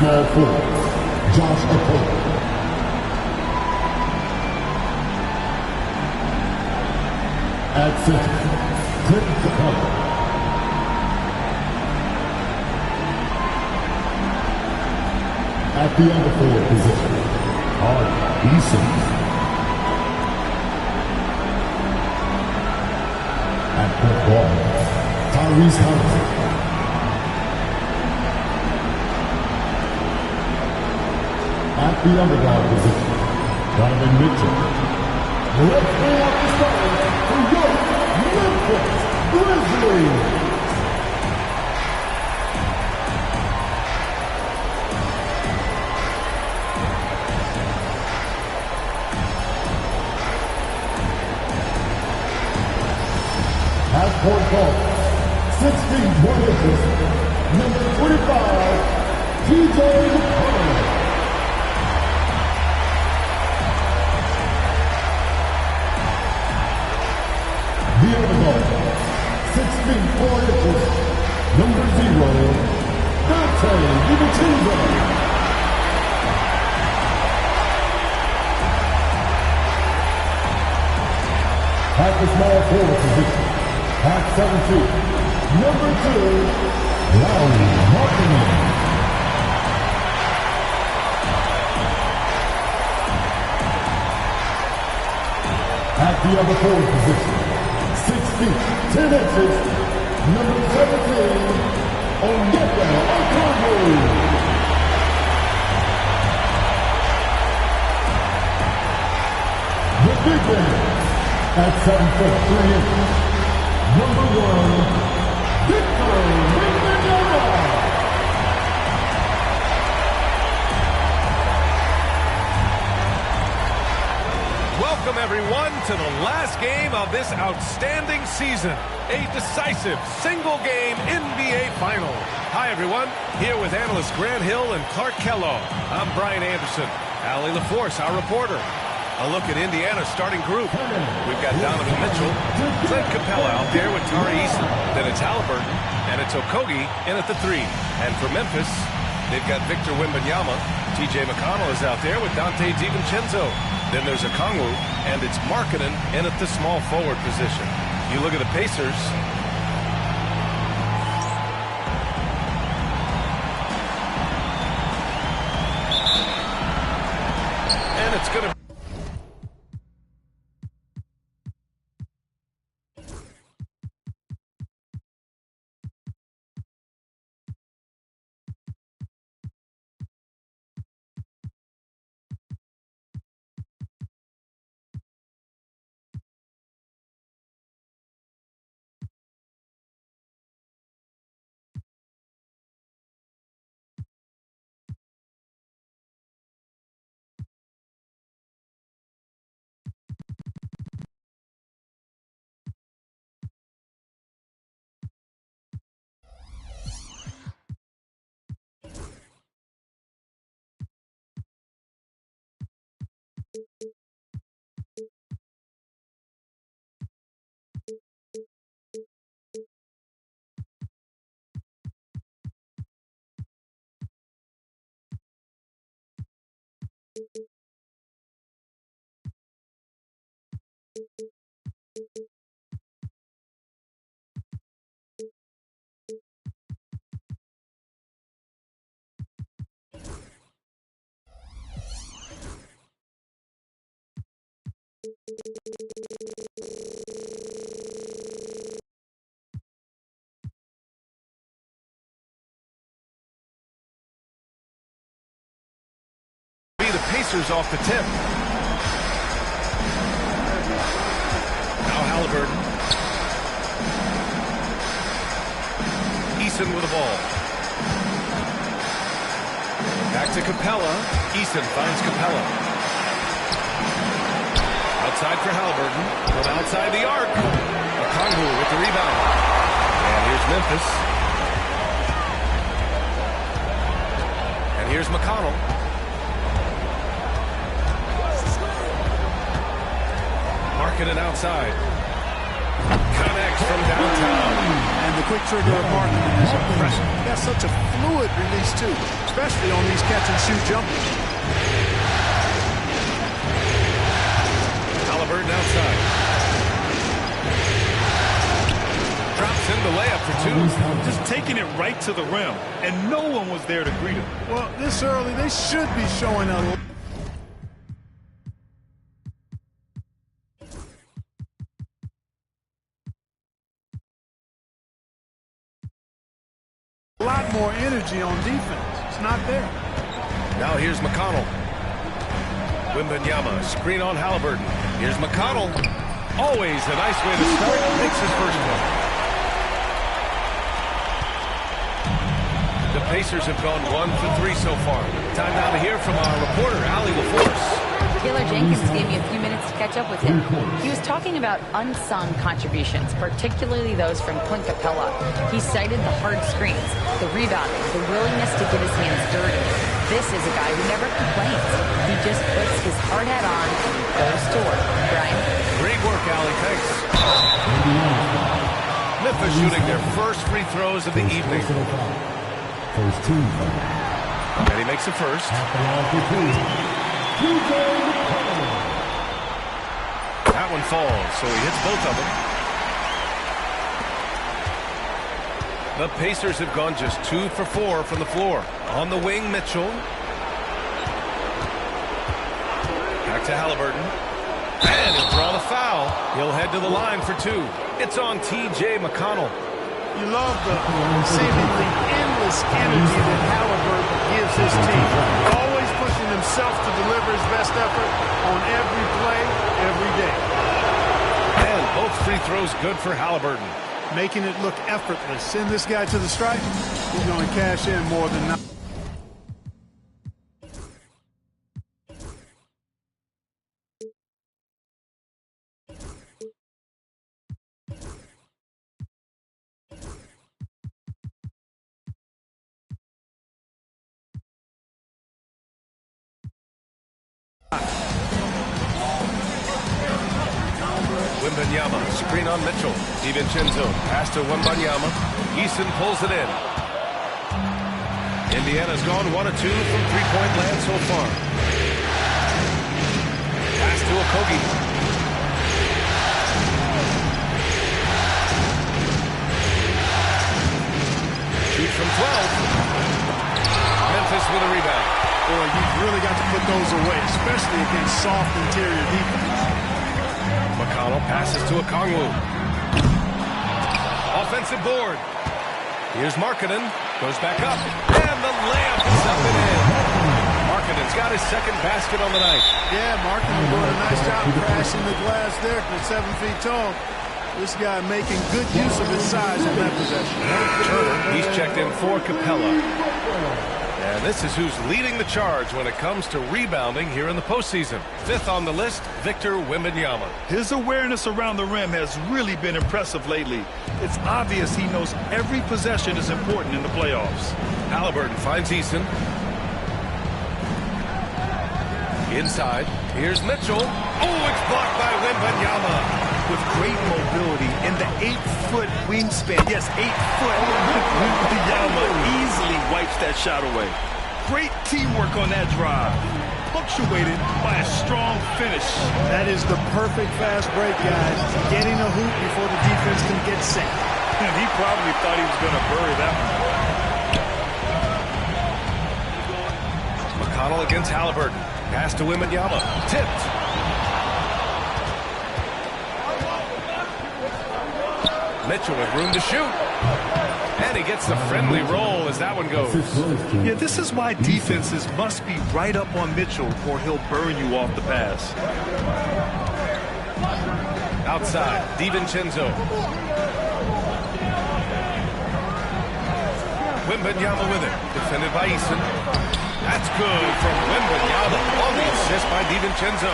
small forward, Josh Okoye. At center, Clint Capella. At the other forward position, Art Eason. At point guard, Tyrese Halliburton. At the underdog position, Donovan Mitchell. Let's bring up the starters for your Memphis Grizzlies. At point guard, 6 feet 1 inches, number 25, TJ McConnell. The underdog, 6 feet 4 inches, number 0, Dante DiVincenzo. At the small forward position, at 7 feet, number 2, Lauri Markkanen. At the other forward position, 6 feet, 10 inches, number 17, Onyeka Okongwu. The big man, at 7 foot 3 inches, number 1, Victor Wembanyama. Welcome, everyone, to the last game of this outstanding season. A decisive single-game NBA Final. Hi, everyone. Here with analysts Grant Hill and Clark Kellogg. I'm Brian Anderson. Allie LaForce, our reporter. A look at Indiana's starting group. We've got Donovan Mitchell, Clint Capella out there with Tari Eason. Then it's Halliburton, and it's Okogie in at the 3. And for Memphis, they've got Victor Wembanyama. TJ McConnell is out there with Dante DiVincenzo. Then there's Okongwu, and it's Markkanen in at the small forward position. You look at the Pacers. And it's going to the Pacers off the tip. Now Halliburton. Eason with the ball. Back to Capella. Eason finds Capella. Outside for Halliburton. From outside the arc. Okongwu with the rebound. And here's Memphis. And here's McConnell. Markkanen outside. Connects from downtown. And the quick trigger of Markkanen is impressive. He got such a fluid release, too, especially on these catch-and-shoot jumpers. Haliburton outside. Drops in the layup for two. Just taking it right to the rim, and no one was there to greet him. Well, this early, they should be showing a lot more energy on defense. It's not there. Now here's McConnell. Wembanyama, screen on Haliburton. Here's McConnell. Always a nice way to start. Makes his first one. The Pacers have gone 1 for 3 so far. Time now to hear from our reporter, Allie LaForce. Taylor Jenkins gave me a few minutes to catch up with him. He was talking about unsung contributions, particularly those from Clint Capella. He cited the hard screens, the rebounding, the willingness to get his hands dirty. This is a guy who never complains. He just puts his hard hat on and goes to work. Brian? Great work, Allie. Thanks. Memphis shooting their first free throws of the evening. First team. And he makes the first. That one falls, so he hits both of them. The Pacers have gone just 2 for 4 from the floor. On the wing, Mitchell. Back to Haliburton. And he'll draw the foul. He'll head to the line for 2. It's on T.J. McConnell. You love the seemingly endless energy that Haliburton gives his team. Always pushing himself to deliver his best effort on every play, every day. And both free throws good for Haliburton. Making it look effortless. Send this guy to the stripe. He's going to cash in more than not. Wembanyama, screen on Mitchell. DiVincenzo, pass to Wembanyama. Eason pulls it in. Indiana's gone 1 of 2 from three-point land so far. Pass to Okogie. Shoot from 12. Memphis with a rebound. Boy, you've really got to put those away, especially against soft interior defense. McConnell passes to Okongwu. Offensive board. Here's Markkanen. Goes back up. And the layup is up and in. Markkanen's got his second basket on the night. Yeah, Markkanen doing a nice job crashing the glass there from 7 feet tall. This guy making good use of his size on that possession. Turner, he's checked in for Capella. And this is who's leading the charge when it comes to rebounding here in the postseason. 5th on the list, Victor Wembanyama. His awareness around the rim has really been impressive lately. It's obvious he knows every possession is important in the playoffs. Haliburton finds Eason. Inside, here's Mitchell. Oh, it's blocked by Wembanyama. With great mobility and the 8-foot wingspan. Yes, 8 foot. Wembanyama easily wipes that shot away. Great teamwork on that drive. Punctuated by a strong finish. That is the perfect fast break, guys. Getting a hoop before the defense can get set. And he probably thought he was going to bury that one. McConnell against Haliburton. Pass to Wembanyama. Tipped. Mitchell with room to shoot. And he gets the friendly roll as that one goes. Yeah, this is why defenses must be right up on Mitchell or he'll burn you off the pass. Outside, DiVincenzo. Wembanyama with it. Defended by Eason. That's good from Wembanyama on the assist by DiVincenzo.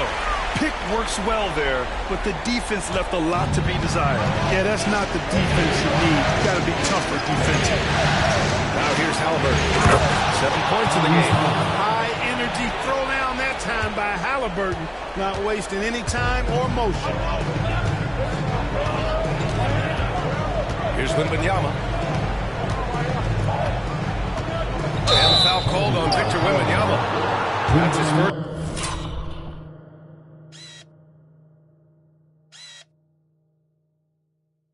Pick works well there, but the defense left a lot to be desired. Yeah, that's not the defense you need. You got to be tougher defensively. Now here's Haliburton. 7 points in the game. High energy throw down that time by Haliburton. Not wasting any time or motion. Here's Wembanyama. And the foul called on Victor Wembanyama. That's his first.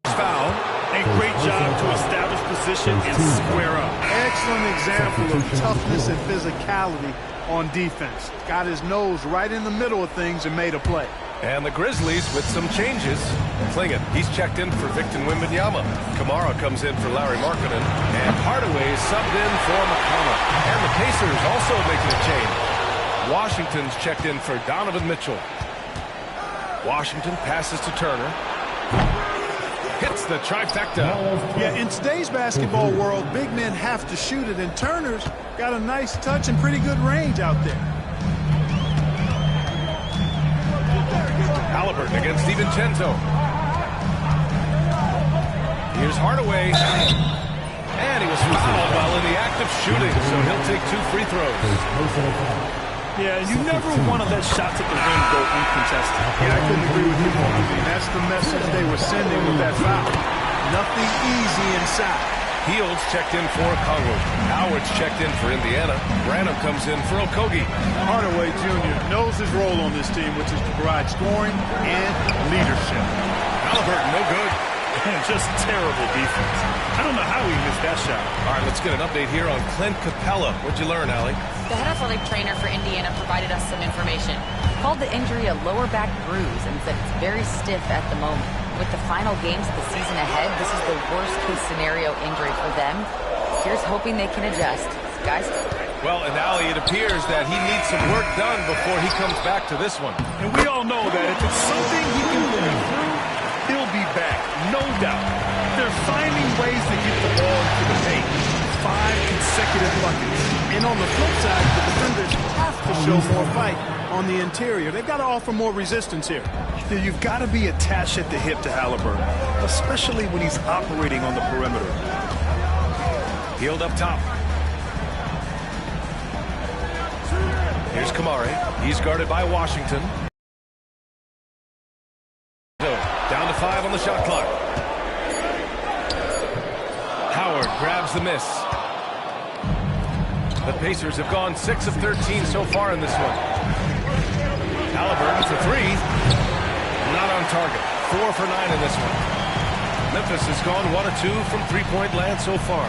Foul. A great job to establish position and square up. Excellent example of toughness and physicality on defense. Got his nose right in the middle of things and made a play. And the Grizzlies with some changes. Klingin, he's checked in for Victor Wembanyama. Kamara comes in for Larry Markkinen. And Hardaway is subbed in for McConnell. And the Pacers also making a change. Washington's checked in for Donovan Mitchell. Washington passes to Turner. Hits the trifecta. Yeah, in today's basketball world, big men have to shoot it, and Turner's got a nice touch and pretty good range out there. Halliburton against DiVincenzo. Here's Hardaway. And he was fouled while in the act of shooting, so he'll take 2 free throws. Yeah, you never want to let shots at the rim go uncontested. Yeah, I couldn't agree with you more. I mean, that's the message they were sending with that foul. Nothing easy inside. Fields checked in for Congo. Howard's checked in for Indiana. Branham comes in for Okogie. Hardaway Jr. knows his role on this team, which is to provide scoring and leadership. Halliburton, no good. Just terrible defense. I don't know how he missed that shot. All right, let's get an update here on Clint Capella. What'd you learn, Allie? The head athletic trainer for Indiana provided us some information. Called the injury a lower back bruise and said it's very stiff at the moment. With the final games of the season ahead, this is the worst-case scenario injury for them. Here's hoping they can adjust. Guys? Well, and Allie, it appears that he needs some work done before he comes back to this one. And we all know that if it's something he can play through, he'll be back, no doubt. They're finding ways to get the ball to the paint. 5 consecutive buckets. And on the flip side, the defenders have to show more fight on the interior. They've got to offer more resistance here. You've got to be attached at the hip to Halliburton, especially when he's operating on the perimeter. Hield up top. Here's Kamari. He's guarded by Washington. Down to 5 on the shot clock. Howard grabs the miss. The Pacers have gone 6 of 13 so far in this one. Halliburton for 3. Not on target. 4 for 9 in this one. Memphis has gone 1 of 2 from three-point land so far.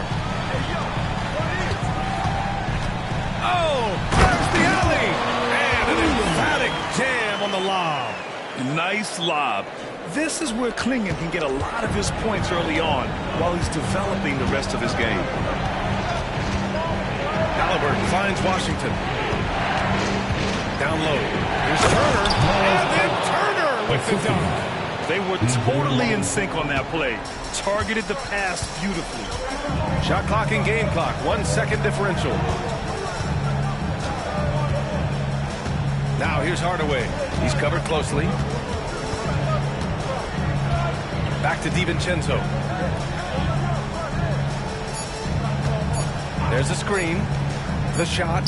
Oh, there's the alley. And an emphatic jam on the lob. Nice lob. This is where Klingin can get a lot of his points early on while he's developing the rest of his game. Halliburton finds Washington. Down low. Here's Turner. And then Turner with the dunk. They were totally in sync on that play. Targeted the pass beautifully. Shot clock and game clock. 1 second differential. Now here's Hardaway. He's covered closely. Back to DiVincenzo. There's a screen. The shot.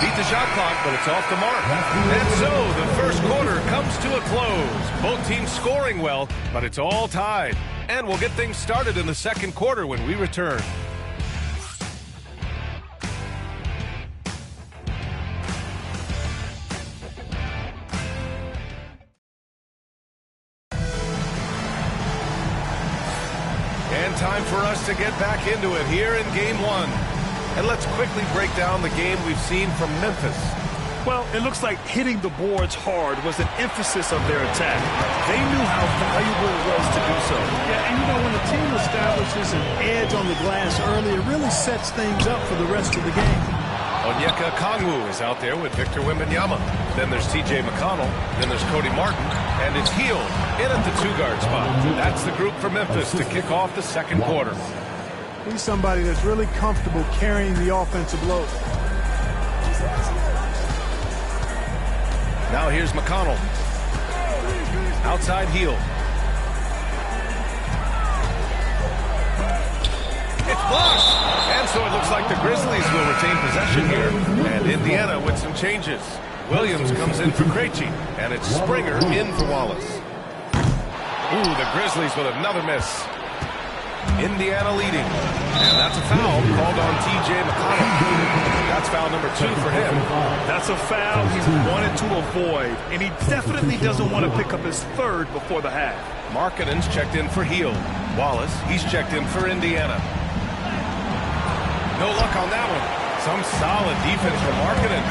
Beat the shot clock, but it's off the mark. And so the first quarter comes to a close. Both teams scoring well, but it's all tied. And we'll get things started in the second quarter when we return. And time for us to get back into it here in Game 1. And let's quickly break down the game we've seen from Memphis. Well, it looks like hitting the boards hard was an emphasis of their attack. They knew how valuable it was to do so. Yeah, and you know, when a team establishes an edge on the glass early, it really sets things up for the rest of the game. Onyeka Okongwu is out there with Victor Wembanyama. Then there's T.J. McConnell. Then there's Cody Martin. And it's Hield in at the 2-guard spot. That's the group for Memphis to kick off the second quarter. He's somebody that's really comfortable carrying the offensive load. Now here's McConnell. Outside Hield. It's blocked. And so it looks like the Grizzlies will retain possession here. And Indiana with some changes. Williams comes in for Krejci. And it's Springer in for Wallace. Ooh, the Grizzlies with another miss. Indiana leading. And that's a foul called on T.J. McConnell. That's foul number 2 for him. That's a foul he's wanted to avoid, and he definitely doesn't want to pick up his third before the half. Markkanen's checked in for Hield. Wallace, he's checked in for Indiana. No luck on that one. Some solid defense from Markkanen.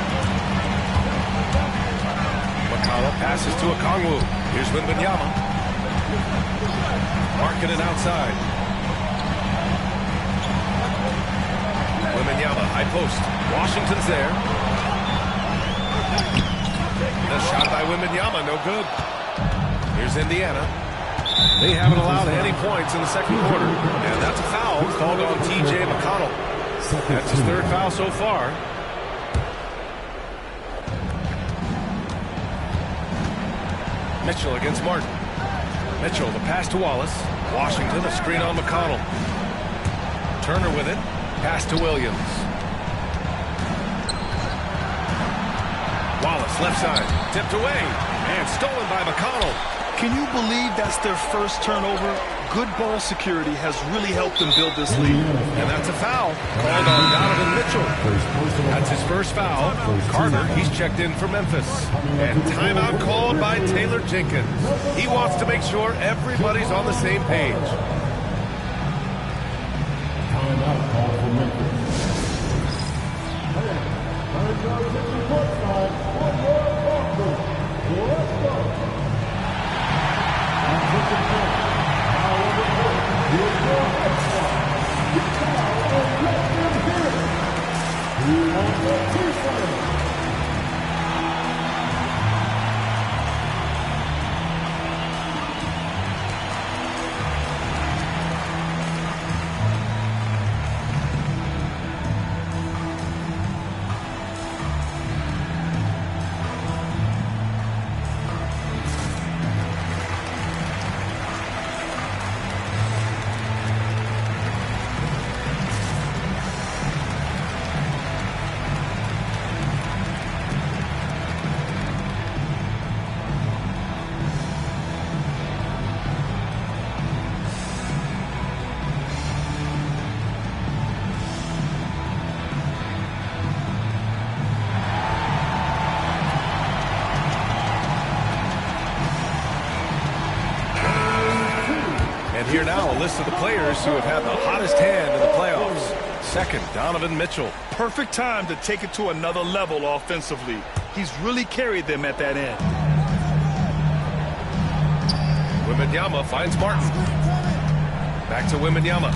McConnell passes to Okongwu. Here's Wembanyama. Markkanen outside. Wembanyama, high post. Washington's there. The shot by Wembanyama, no good. Here's Indiana. They haven't allowed any points in the second quarter. And that's a foul called on T.J. McConnell. That's his third foul so far. Mitchell against Martin. Mitchell, the pass to Wallace. Washington, a screen on McConnell. Turner with it. Pass to Williams. Wallace, left side. Tipped away. And stolen by McConnell. Can you believe that's their first turnover? Good ball security has really helped them build this lead. And that's a foul called on Donovan Mitchell. That's his first foul. Carter, he's checked in for Memphis. And timeout called by Taylor Jenkins. He wants to make sure everybody's on the same page. Timeout call for Memphis. Here now, a list of the players who have had the hottest hand in the playoffs. Second, Donovan Mitchell. Perfect time to take it to another level offensively. He's really carried them at that end. Wembanyama finds Martin. Back to Wembanyama.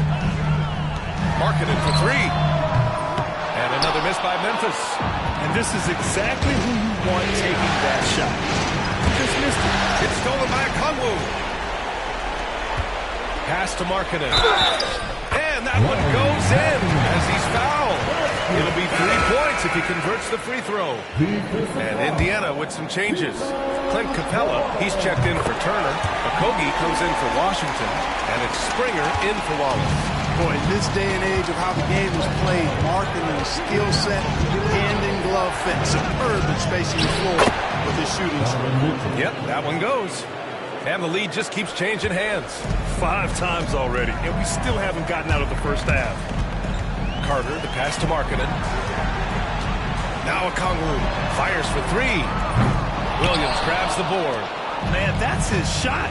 Markkanen for 3. And another miss by Memphis. And this is exactly who you want taking that shot. He just missed it. It's stolen by Okongwu. Pass to Markkanen. And that one goes in as he's fouled. It'll be 3 points if he converts the free throw. And Indiana with some changes. Clint Capella, he's checked in for Turner. Okogie comes in for Washington. And it's Springer in for Wallace. Boy, in this day and age of how the game is played, Markkanen's skill set, hand-in-glove fit, superb at spacing the floor with his shooting stroke. Yep, that one goes. And the lead just keeps changing hands. 5 times already, and we still haven't gotten out of the first half. Carter, the pass to Markkanen. Now Okongwu fires for 3. Williams grabs the board. Man, that's his shot.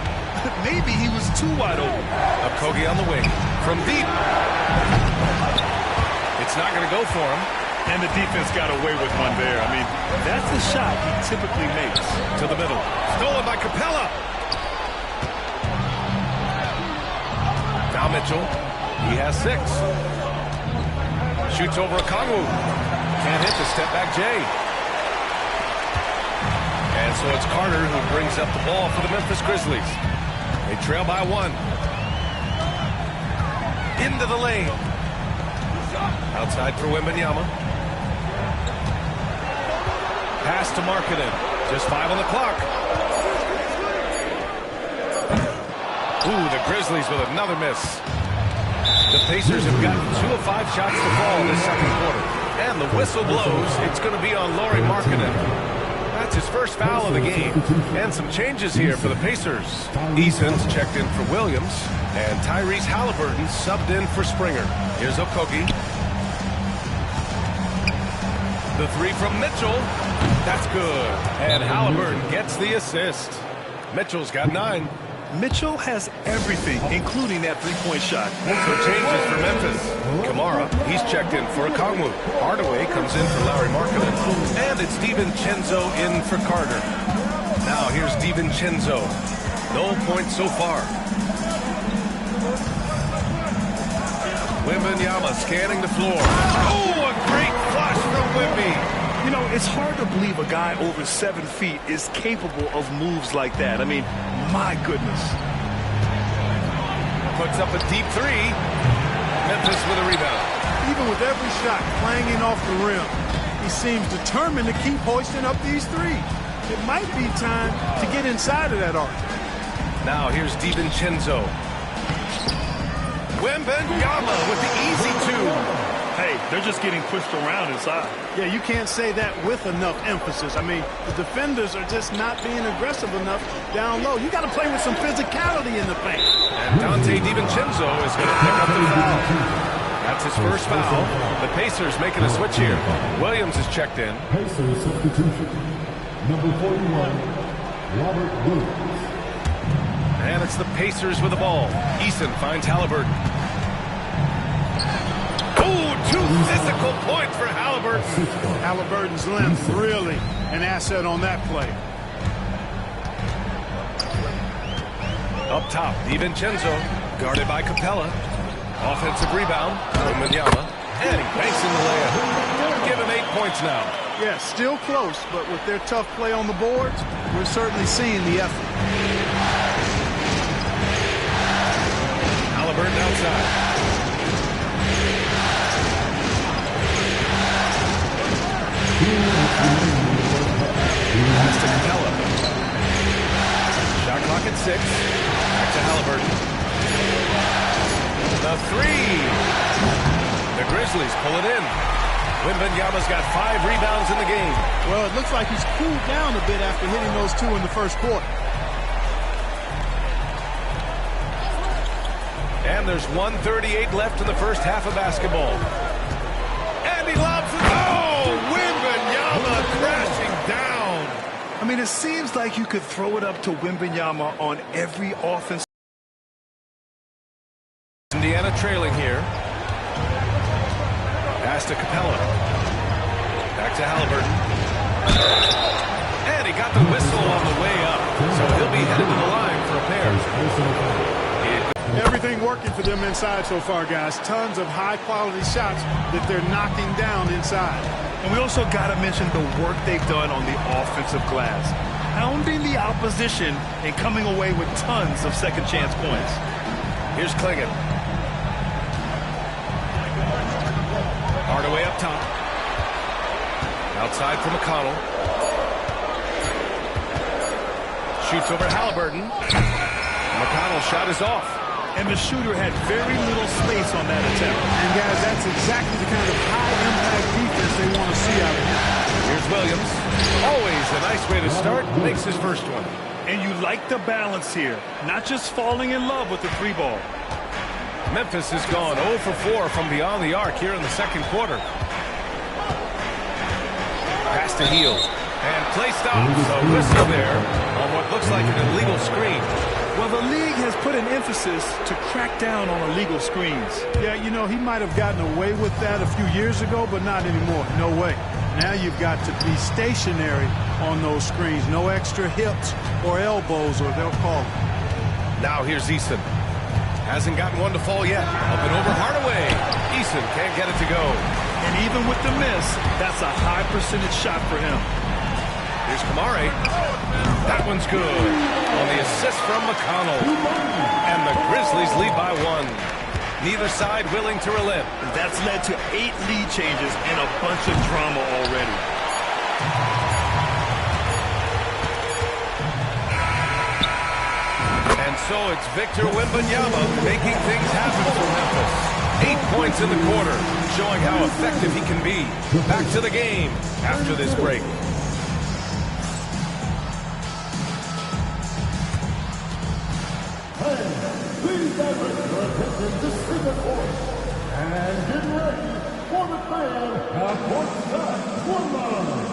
Maybe he was too wide open. Okogie on the wing. From deep. It's not going to go for him. And the defense got away with one there. I mean, that's the shot he typically makes. To the middle. Stolen by Capella. Now Mitchell, he has 6. Shoots over Okongwu. Can't hit the step-back J. And so it's Carter who brings up the ball for the Memphis Grizzlies. They trail by 1. Into the lane. Outside for Wembanyama. Pass to Markkanen. Just 5 on the clock. Ooh, the Grizzlies with another miss. The Pacers have gotten 2 of 5 shots to fall in the second quarter. And the whistle blows. It's going to be on Lauri Markkanen. That's his first foul of the game. And some changes here for the Pacers. Eason's checked in for Williams. And Tyrese Halliburton subbed in for Springer. Here's Okogie. The three from Mitchell. That's good. And Halliburton gets the assist. Mitchell's got 9. Mitchell has everything, including that three-point shot. Some changes for Memphis. Kamara, he's checked in for Okongwu. Hardaway comes in for Larry Markkinen. And it's DiVincenzo in for Carter. Now here's DiVincenzo. No points so far. Wembanyama scanning the floor. Oh, a great flush from Wemby. You know, it's hard to believe a guy over 7 feet is capable of moves like that. I mean, my goodness. Puts up a deep 3. Memphis with a rebound. Even with every shot clanging off the rim, he seems determined to keep hoisting up these threes. It might be time to get inside of that arc. Now here's DiVincenzo. Wembanyama with the easy 2. Hey, they're just getting pushed around inside. Yeah, you can't say that with enough emphasis. I mean, the defenders are just not being aggressive enough down low. You got to play with some physicality in the paint. And Dante DiVincenzo is going to pick up the foul. That's his first foul. The Pacers making a switch here. Williams is checked in. Pacers substitution. Number 41, Robert Williams. And it's the Pacers with the ball. Eason finds Halliburton. Oh, 2 physical points for Halliburton. Halliburton's length really an asset on that play. Up top, DiVincenzo, guarded by Capella. Offensive rebound from Wembanyama. And he banks in the layup. Give him 8 points now. Yeah, still close, but with their tough play on the boards, we're certainly seeing the effort. Halliburton outside. Pass to Capella. Shot clock at 6. Back to Halliburton. The 3. The Grizzlies pull it in. Wembanyama's got 5 rebounds in the game. Well, it looks like he's cooled down a bit after hitting those 2 in the first quarter. And there's 1:38 left in the first half of basketball. And he lobs it. Oh, Wembanyama crashing down. I mean, it seems like you could throw it up to Wembanyama on every offense. Indiana trailing here. Pass to Capella. Back to Halliburton. And he got the whistle on the way up. So he'll be headed to the line for a pair. Everything working for them inside so far, guys. Tons of high-quality shots that they're knocking down inside. And we also got to mention the work they've done on the offensive glass. Pounding the opposition and coming away with tons of second-chance points. Here's Clingan. Hardaway up top. Outside for McConnell. Shoots over Halliburton. McConnell's shot is off. And the shooter had very little space on that attempt. And, guys, that's exactly the kind of high-impact defense they want to see out of him. Here's Williams. Always a nice way to start. Makes his first one. And you like the balance here. Not just falling in love with the 3 ball. Memphis has gone 0 for 4 from beyond the arc here in the second quarter. Pass to Hield. And play stops. A whistle there on what looks like an illegal screen. Well, the league has put an emphasis to crack down on illegal screens. Yeah, you know, he might have gotten away with that a few years ago, but not anymore. No way. Now you've got to be stationary on those screens. No extra hips or elbows, or they'll call it. Now here's Eason. Hasn't gotten one to fall yet. Up and over Hardaway. Eason can't get it to go. And even with the miss, that's a high percentage shot for him. Here's Kamari. That one's good. On the assist from McConnell. And the Grizzlies lead by 1. Neither side willing to relent. That's led to 8 lead changes and a bunch of drama already. And so it's Victor Wembanyama making things happen for Memphis. 8 points in the quarter, showing how effective he can be. Back to the game after this break. Establish your attention to center court. And get ready for the fan at courtside one line.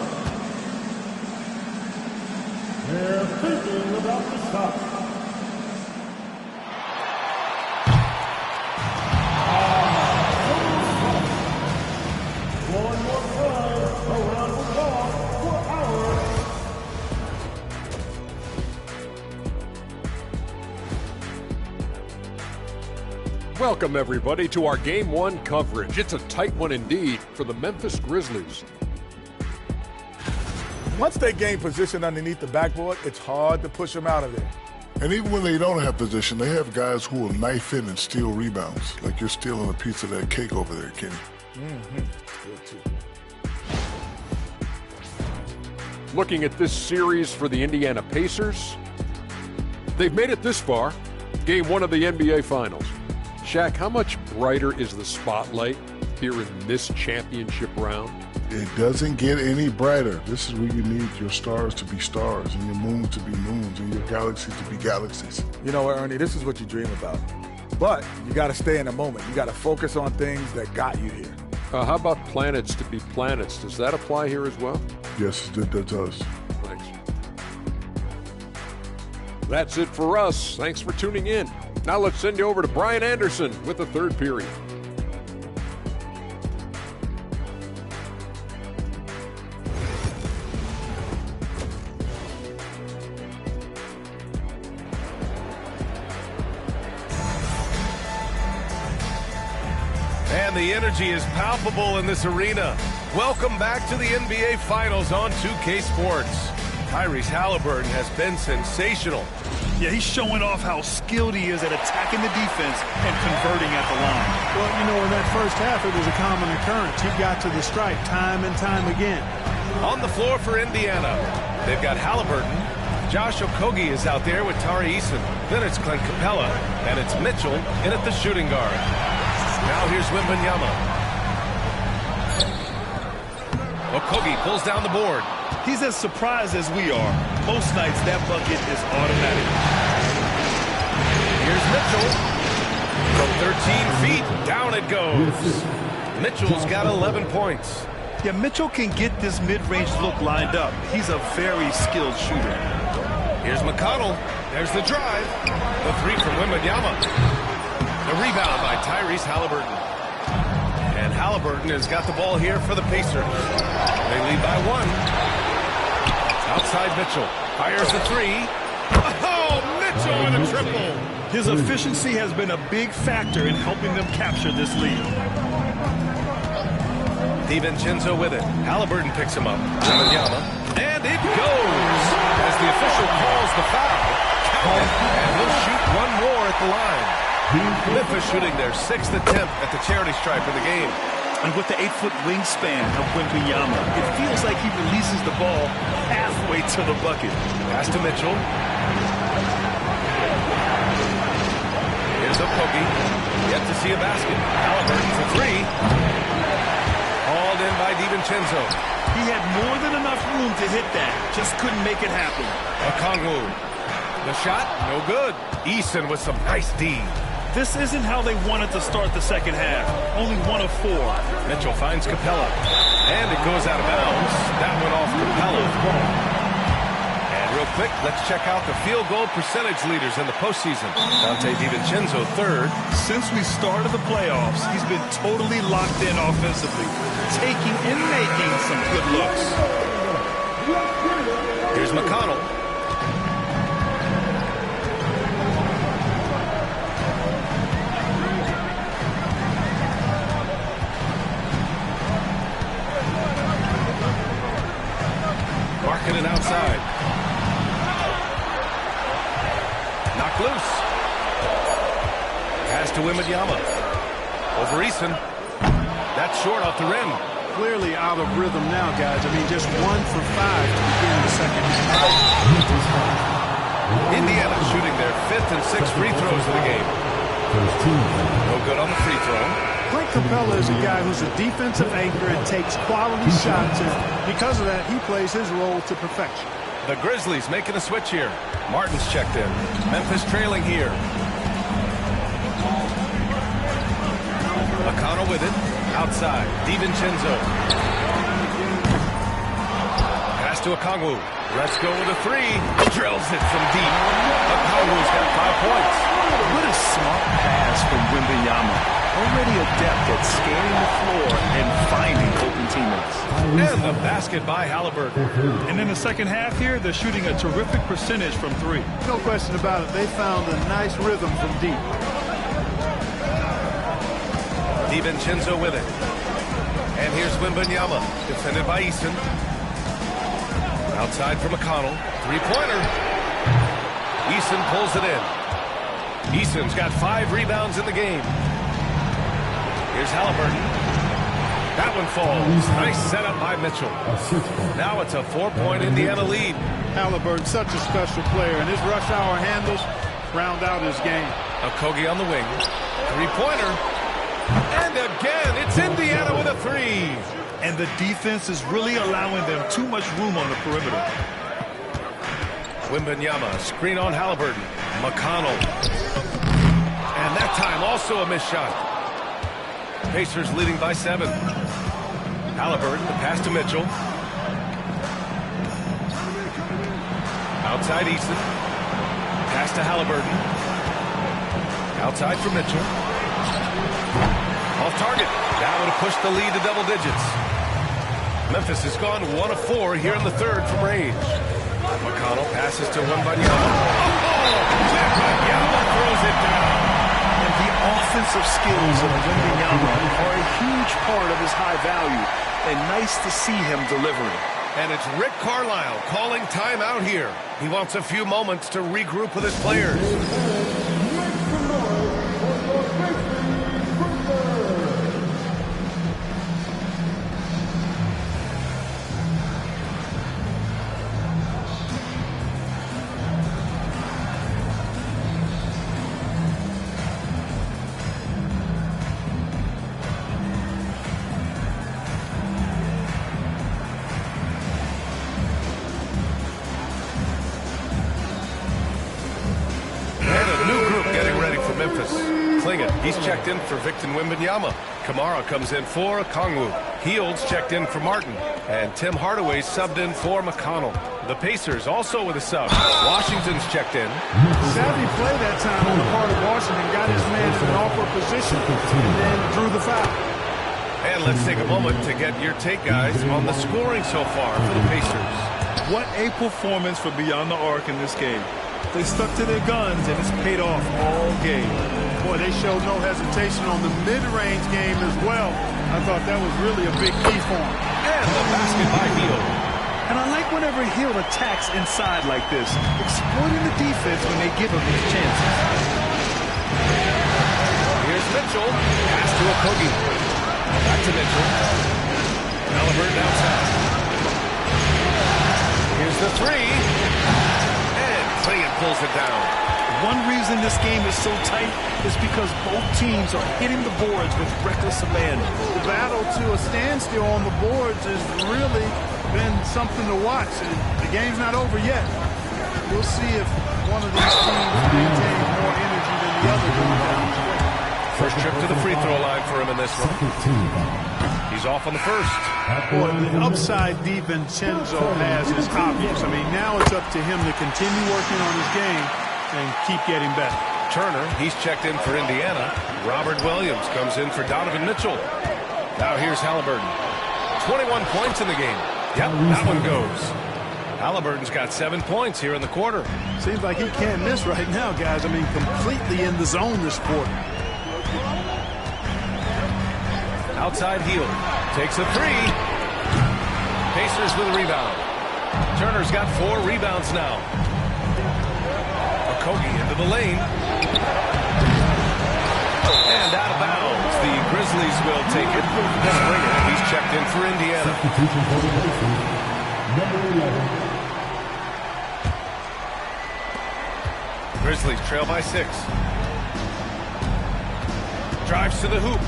They're thinking about the shot. One more time, a round of applause for ours. Welcome, everybody, to our Game 1 coverage. It's a tight one indeed for the Memphis Grizzlies. Once they gain position underneath the backboard, it's hard to push them out of there. And even when they don't have position, they have guys who will knife in and steal rebounds. Like you're stealing a piece of that cake over there, Kenny. Good too. Looking at this series for the Indiana Pacers, they've made it this far, Game 1 of the NBA Finals. Shaq, how much brighter is the spotlight here in this championship round? It doesn't get any brighter. This is where you need your stars to be stars and your moons to be moons and your galaxies to be galaxies. You know what, Ernie, this is what you dream about. But you got to stay in the moment. You got to focus on things that got you here. How about planets to be planets? Does that apply here as well? Yes, it does. Thanks. That's it for us. Thanks for tuning in. Now let's send you over to Brian Anderson with the third period. And the energy is palpable in this arena. Welcome back to the NBA Finals on 2K Sports. Tyrese Haliburton has been sensational. Yeah, he's showing off how skilled he is at attacking the defense and converting at the line. Well, you know, in that first half, it was a common occurrence. He got to the stripe time and time again. On the floor for Indiana, they've got Haliburton. Josh Okogie is out there with Tari Eason. Then it's Clint Capella, and it's Mitchell in at the shooting guard. Now here's Wembanyama. Okogie pulls down the board. He's as surprised as we are. Most nights, that bucket is automatic. Here's Mitchell. From 13 feet, down it goes. Mitchell's got 11 points. Yeah, Mitchell can get this mid-range look lined up. He's a very skilled shooter. Here's McConnell. There's the drive. The three from Wembanyama. The rebound by Tyrese Haliburton. And Haliburton has got the ball here for the Pacers. They lead by one. Outside Mitchell. Fires the three. Oh, Mitchell with a triple. His efficiency has been a big factor in helping them capture this lead. DiVincenzo with it. Haliburton picks him up. Wembanyama. And it goes. As the official calls the foul. And he'll shoot one more at the line. Memphis shooting their 6th attempt at the charity stripe of the game. And with the 8-foot wingspan of Wembanyama, it feels like he releases the ball halfway to the bucket. Pass to Mitchell. Here's Okogie. Yet to see a basket. Haliburton for three. Hauled in by DiVincenzo. He had more than enough room to hit that. Just couldn't make it happen. Okongwu. The shot, no good. Eason with some nice D. This isn't how they wanted to start the second half. Only 1 of 4. Mitchell finds Capella. And it goes out of bounds. That went off Capella. And real quick, let's check out the field goal percentage leaders in the postseason. Dante DiVincenzo third. Since we started the playoffs, he's been totally locked in offensively, taking and making some good looks. Here's McConnell. Markkanen outside. Knocked loose. Pass to Wembanyama. Over Eason. That's short off the rim. Clearly out of rhythm now, guys. I mean, just 1 for 5 to begin the second half. Indiana shooting their 5th and 6th free throws of the game. No good on the free throw. Clint Capella is a guy who's a defensive anchor and takes quality shots, and because of that, he plays his role to perfection. The Grizzlies making a switch here. Martin's checked in. Memphis trailing here. McConnell with it. Outside. DiVincenzo. Pass to Okongwu. Let's go with a three. Drills it from deep. Okongwu's got 5 points. What a smart pass from Wembanyama. Already adept at scanning the floor and finding open teammates. And the basket by Halliburton. And in the second half here, they're shooting a terrific percentage from three. No question about it. They found a nice rhythm from deep. DiVincenzo with it. And here's Wembanyama, defended by Eason. Outside for McConnell. Three-pointer. Eason pulls it in. Eason's got 5 rebounds in the game. Here's Halliburton. That one falls. Nice setup by Mitchell. Now it's a 4-point Indiana lead. Halliburton, such a special player, and his rush hour handles round out his game. Okogie on the wing. Three-pointer. And again, it's Indiana with a three. And the defense is really allowing them too much room on the perimeter. Wembanyama, screen on Halliburton. McConnell. And that time also a missed shot. Pacers leading by 7. Halliburton, the pass to Mitchell. Outside Easton. Pass to Halliburton. Outside for Mitchell. Off target. That would have pushed the lead to double digits. Memphis has gone 1 of 4 here in the third from range. McConnell passes to Wembanyama. Wembanyama throws it down. And the offensive skills of Wembanyama are a huge part of his high value. And nice to see him delivering. And it's Rick Carlisle calling timeout here. He wants a few moments to regroup with his players. He's checked in for Victor Wembanyama. Kamara comes in for Okongwu. Heald's checked in for Martin. And Tim Hardaway subbed in for McConnell. The Pacers also with a sub. Washington's checked in. Savvy play that time on the part of Washington. Got his man in an awkward position and then drew the foul. And let's take a moment to get your take, guys, on the scoring so far for the Pacers. What a performance for Beyond the Arc in this game. They stuck to their guns, and it's paid off all game. Boy, they showed no hesitation on the mid-range game as well. I thought that was really a big key for them. And the basket by Hield. And I like whenever Hield attacks inside like this, exploiting the defense when they give him these chances. Here's Mitchell. Pass to Okogie. Back to Mitchell. Halliburton outside. Here's the three. And Clingan pulls it down. One reason this game is so tight is because both teams are hitting the boards with reckless abandon. The battle to a standstill on the boards has really been something to watch. The game's not over yet. We'll see if one of these teams maintains more energy than the other down. First trip to the free throw line for him in this one. He's off on the first. Boy, the upside DiVincenzo has is obvious. I mean, now it's up to him to continue working on his game and keep getting better. Turner, he's checked in for Indiana. Robert Williams comes in for Donovan Mitchell. Now here's Halliburton. 21 points in the game. Yep, that one goes. Halliburton's got 7 points here in the quarter. Seems like he can't miss right now, guys. I mean, completely in the zone this quarter. Outside Hield. Takes a three. Pacers with a rebound. Turner's got 4 rebounds now. Okogie into the lane. And out of bounds. The Grizzlies will take it. He's checked in for Indiana. Grizzlies trail by 6. Drives to the hoop.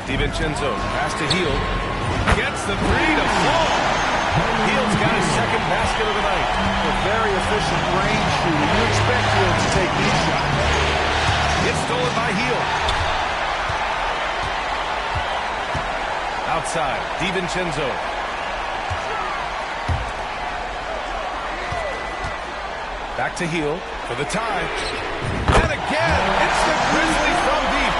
DiVincenzo pass to Hield. Gets the three to fall. Hield's got his second basket of the night. A very efficient range shooter. You expect Hield to take these shots. It's stolen by Hield. outside. DiVincenzo. Back to Hield for the tie. And again, it's the Grizzlies from deep.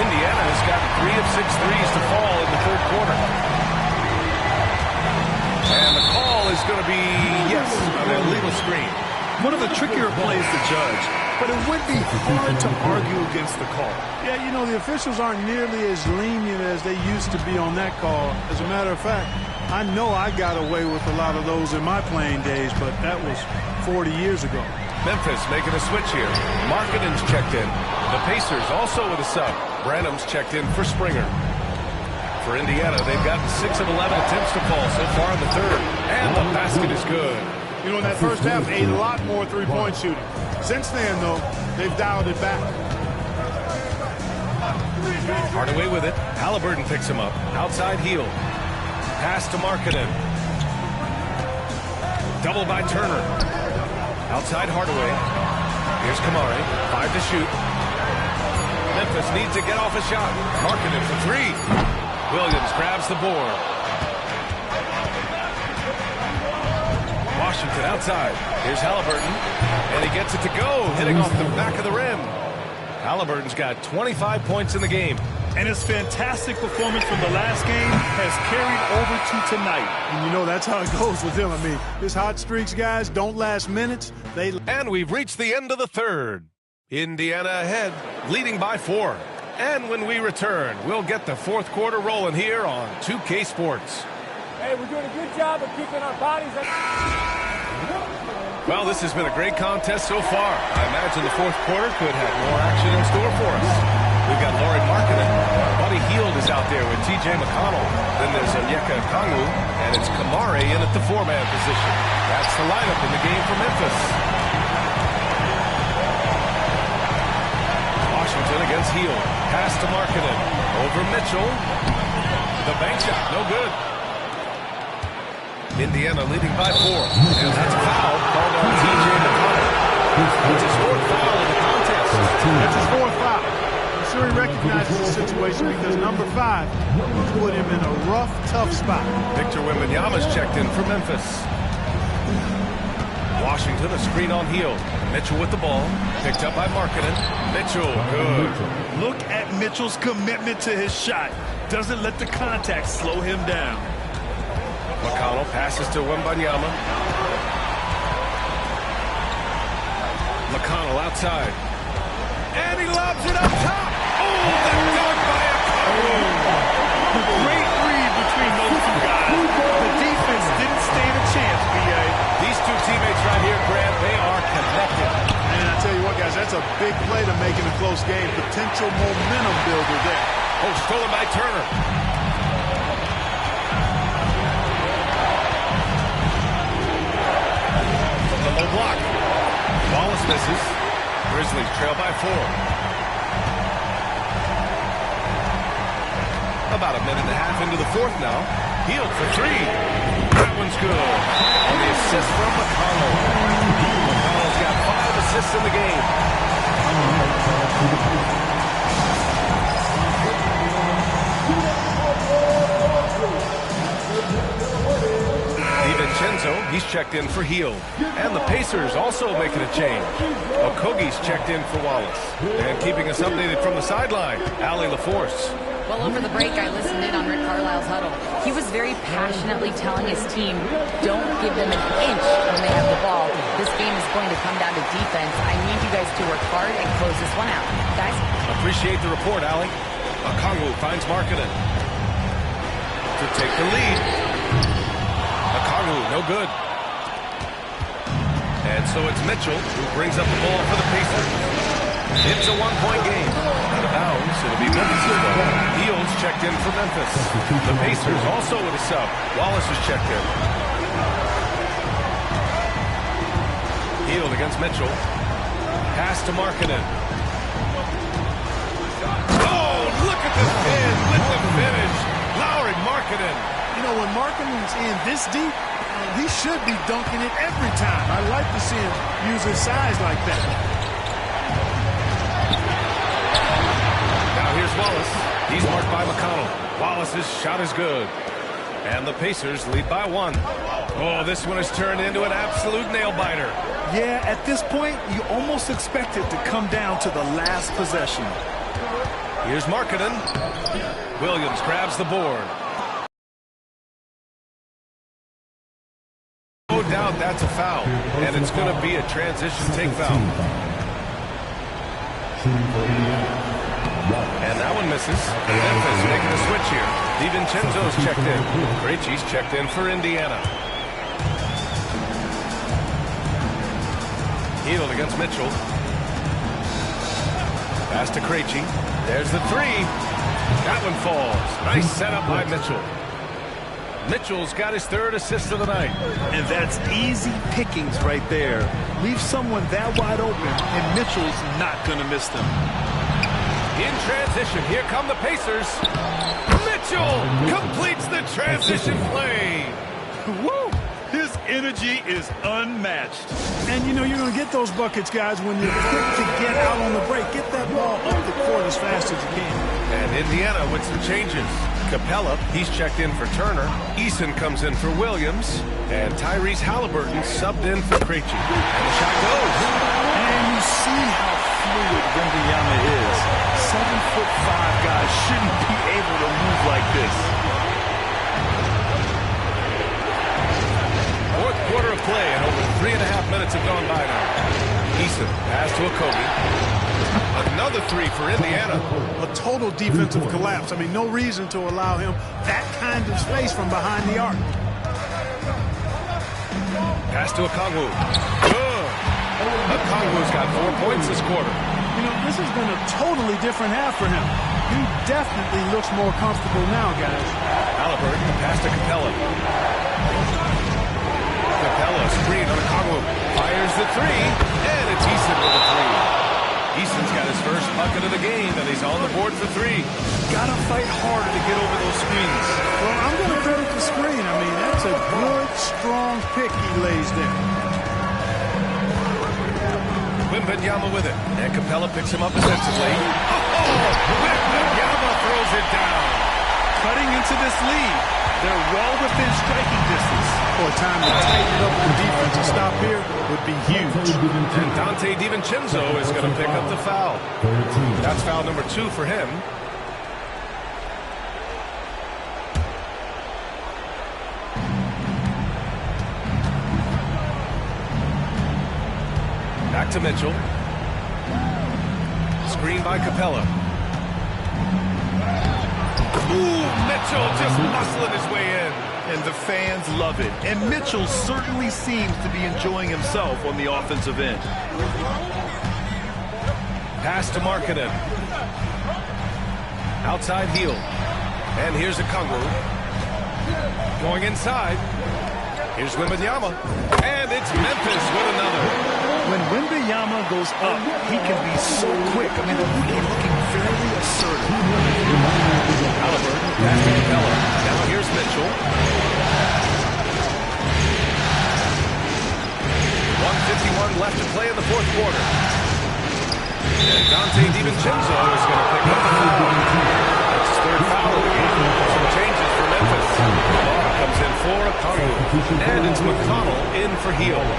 Indiana has got 3 of 6 threes to fall in the third quarter. And the call is going to be, yes, on an illegal screen. One of the trickier plays to judge, but it would be hard to argue against the call. Yeah, you know, the officials aren't nearly as lenient as they used to be on that call. As a matter of fact, I know I got away with a lot of those in my playing days, but that was 40 years ago. Memphis making a switch here. Markkanen's checked in. The Pacers also with a sub. Branham's checked in for Springer. For Indiana, they've gotten 6 of 11 attempts to fall so far in the third. And the basket is good. You know, in that first half, a lot more three-point shooting. Since then, though, they've dialed it back. Hardaway with it. Halliburton picks him up. Outside Hield. Pass to Markkanen. Double by Turner. Outside Hardaway. Here's Kamari. 5 to shoot. Memphis needs to get off a shot. Markkanen for 3. Williams grabs the board. Washington outside. Here's Halliburton. And he gets it to go, hitting off the back of the rim. Halliburton's got 25 points in the game. And his fantastic performance from the last game has carried over to tonight. And you know, that's how it goes with him. I mean, his hot streaks, guys, don't last minutes. And we've reached the end of the third. Indiana ahead, leading by 4. And when we return, we'll get the fourth quarter rolling here on 2K Sports. Hey, we're doing a good job of keeping our bodies up. Well, this has been a great contest so far. I imagine the fourth quarter could have more action in store for us. We've got Lauri Markkanen. Buddy Hield is out there with T.J. McConnell. Then there's Onyeka Okongwu, and it's Kamari in at the 4-man position. That's the lineup in the game for Memphis. Washington against Hield. Pass to Markkanen. Over Mitchell. The bank shot, no good. Indiana leading by 4. And that's a foul called on T.J. McConnell. It's his 4th foul of the contest. That's his 4th foul. I'm sure he recognizes the situation because number 5 put him in a rough, tough spot. Victor Wembanyama's checked in for Memphis. Washington, a screen on Hield. Mitchell with the ball. Picked up by Markkanen. Mitchell, good. Look at Mitchell's commitment to his shot. Doesn't let the contact slow him down. McConnell passes to Wembanyama. McConnell outside. And he lobs it up top. Oh, the dunk by Okongwu. Great read between those two guys. The defense didn't stand a chance, B.A. These two teammates right here, Grant, they are connected. And I tell you what, guys, that's a big play to make in a close game. Potential momentum builder there. Oh, stolen by Turner. Low block. Wallace misses. Grizzlies trail by 4. About a minute and a half into the fourth now. Hield for 3. That one's good. On the assist from McConnell. McConnell's got 5 assists in the game. DiVincenzo, he's checked in for Hield. And the Pacers also making a change. Okogie's checked in for Wallace. And keeping us updated from the sideline, Allie LaForce. Well, over the break, I listened in on Rick Carlisle's huddle. He was very passionately telling his team, don't give them an inch when they have the ball. This game is going to come down to defense. I need you guys to work hard and close this one out. Guys? Appreciate the report, Allie. Okongwu finds Markkanen to take the lead. Okongwu, no good. And so it's Mitchell who brings up the ball for the Pacers. It's a one-point game. Out of bounds, it'll be Memphis' ball. Hield's checked in for Memphis. The Pacers also with a sub. Wallace is checked in. Hield against Mitchell. Pass to Markkanen. Oh, look at the pin with the finish. Lauri Markkanen. You know, when Markkanen's in this deep, he should be dunking it every time. I like to see him use his size like that. Now here's Wallace. He's marked by McConnell. Wallace's shot is good. And the Pacers lead by 1. Oh, this one has turned into an absolute nail-biter. Yeah, at this point, you almost expect it to come down to the last possession. Here's Markkanen. Williams grabs the board. No doubt that's a foul, and it's going to be a transition take foul. And that one misses. Memphis making a switch here. DiVincenzo's checked in. Krejci's checked in for Indiana. Hield against Mitchell. Pass to Krejci. There's the 3. That one falls. Nice setup by Mitchell. Mitchell's got his 3rd assist of the night. And that's easy pickings right there. Leave someone that wide open, and Mitchell's not going to miss them. In transition, here come the Pacers. Mitchell completes the transition play. Woo! His energy is unmatched. And, you know, you're going to get those buckets, guys, when you're quick to get out on the break. Get that ball up the court as fast as you can. And Indiana with some changes. Capella, he's checked in for Turner. Eason comes in for Williams. And Tyrese Halliburton subbed in for Krejci. And the shot goes. And you see how fluid Wembanyama is. 7'5" guys shouldn't be able to move like this. Fourth quarter of play, and over 3.5 minutes have gone by now. Eason, pass to Okogie. Another 3 for Indiana. A total defensive collapse. I mean, no reason to allow him that kind of space from behind the arc. Pass to Okongwu. Good. Okongwu's got 4 points this quarter. You know, this has been a totally different half for him. He definitely looks more comfortable now, guys. Halliburton, pass to Capella. Capella, screen on Okongwu. Fires the 3, and it's Eason with the 3. Eason's got his first bucket of the game, and he's on the board for 3. Gotta fight harder to get over those screens. Well, I'm going to credit the screen. I mean, that's a good, strong pick he lays there. Wembanyama with it, and Capella picks him up defensively. Oh, Wembanyama throws it down. Cutting into this lead. They're well within striking distance. Boy, time to tighten up the defense. A stop here would be huge. And Dante DiVincenzo is going to pick up the foul. That's foul number 2 for him. Back to Mitchell. Screen by Capella. Ooh, Mitchell just muscling his way in. And the fans love it. And Mitchell certainly seems to be enjoying himself on the offensive end. Pass to Markkanen. Outside heel. And here's Okongwu. Going inside. Here's Wembanyama. And it's Memphis with another. When Wembanyama goes up, he can be so quick. I mean, the rookie looking very assertive. Halliburton, pass to Capella. Now here's Mitchell. 1:51 left to play in the fourth quarter. And Dante DiVincenzo is going to pick up the foul. That's his 3rd foul of the game. Some changes for Memphis. Ball comes in for Okongwu. And it's McConnell in for Hield.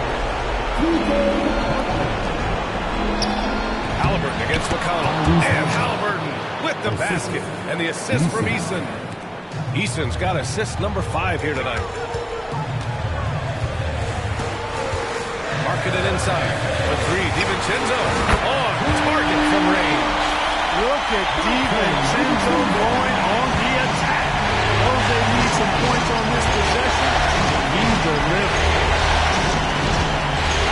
Halliburton against McConnell. And Halliburton with the basket. And the assist from Eason. Eason's got assist number 5 here tonight. Markkanen inside. The 3, DiVincenzo on target from range. Look at DiVincenzo going on the attack. Knows they need some points on this possession. He delivered.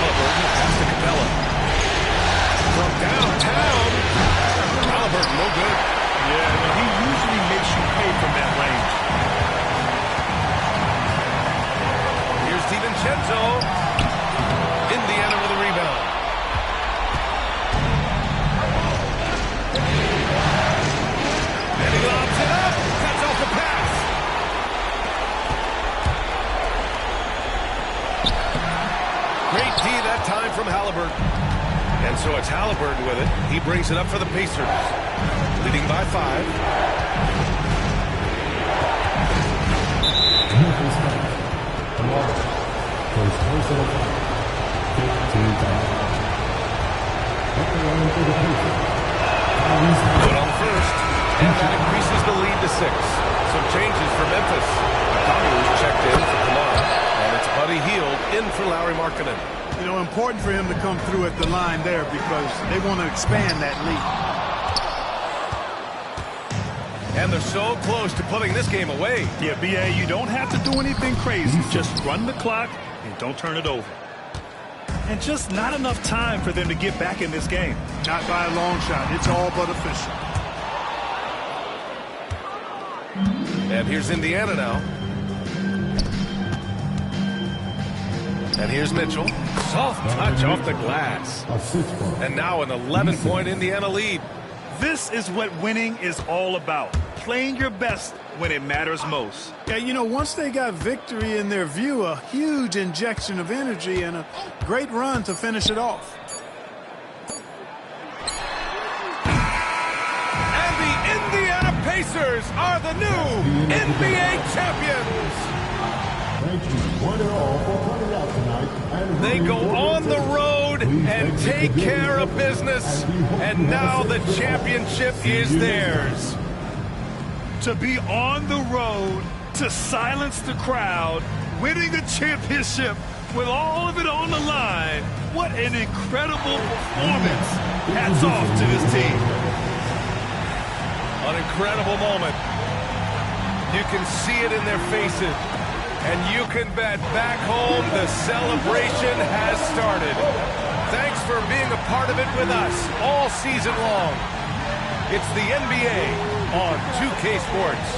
Halliburton pass to Capella. From downtown. Halliburton, no good. Yeah, he usually makes you pay from that range. Here's DiVincenzo. Indiana with a rebound. And he lobs it up. Cuts off the pass. Great D that time from Halliburton. And so it's Halliburton with it. He brings it up for the Pacers. Leading by 5. Memphis fans, tomorrow, goes personal foul. 15 times. Up the line for the Pacers. Put on first, and that increases the lead to 6. Some changes for Memphis. Okongwu's checked in for Kamara, and it's Buddy Hield in for Lauri Markkanen. You know, important for him to come through at the line there because they want to expand that lead. And they're so close to putting this game away. Yeah, B.A., you don't have to do anything crazy. Just run the clock and don't turn it over. And just not enough time for them to get back in this game. Not by a long shot. It's all but official. And here's Indiana now. And here's Mitchell. Soft touch off the glass. And now an 11-point Indiana lead. This is what winning is all about. Playing your best when it matters most. Yeah, you know, once they got victory in their view, a huge injection of energy and a great run to finish it off. And the Indiana Pacers are the new NBA champions. Thank you, one and all, for coming out tonight. And They go on the road and take care of business, and now the championship is theirs. To be on the road, to silence the crowd, winning a championship with all of it on the line. What an incredible performance. Hats off to this team. An incredible moment. You can see it in their faces. And you can bet back home the celebration has started. Thanks for being a part of it with us all season long. It's the NBA on 2K Sports.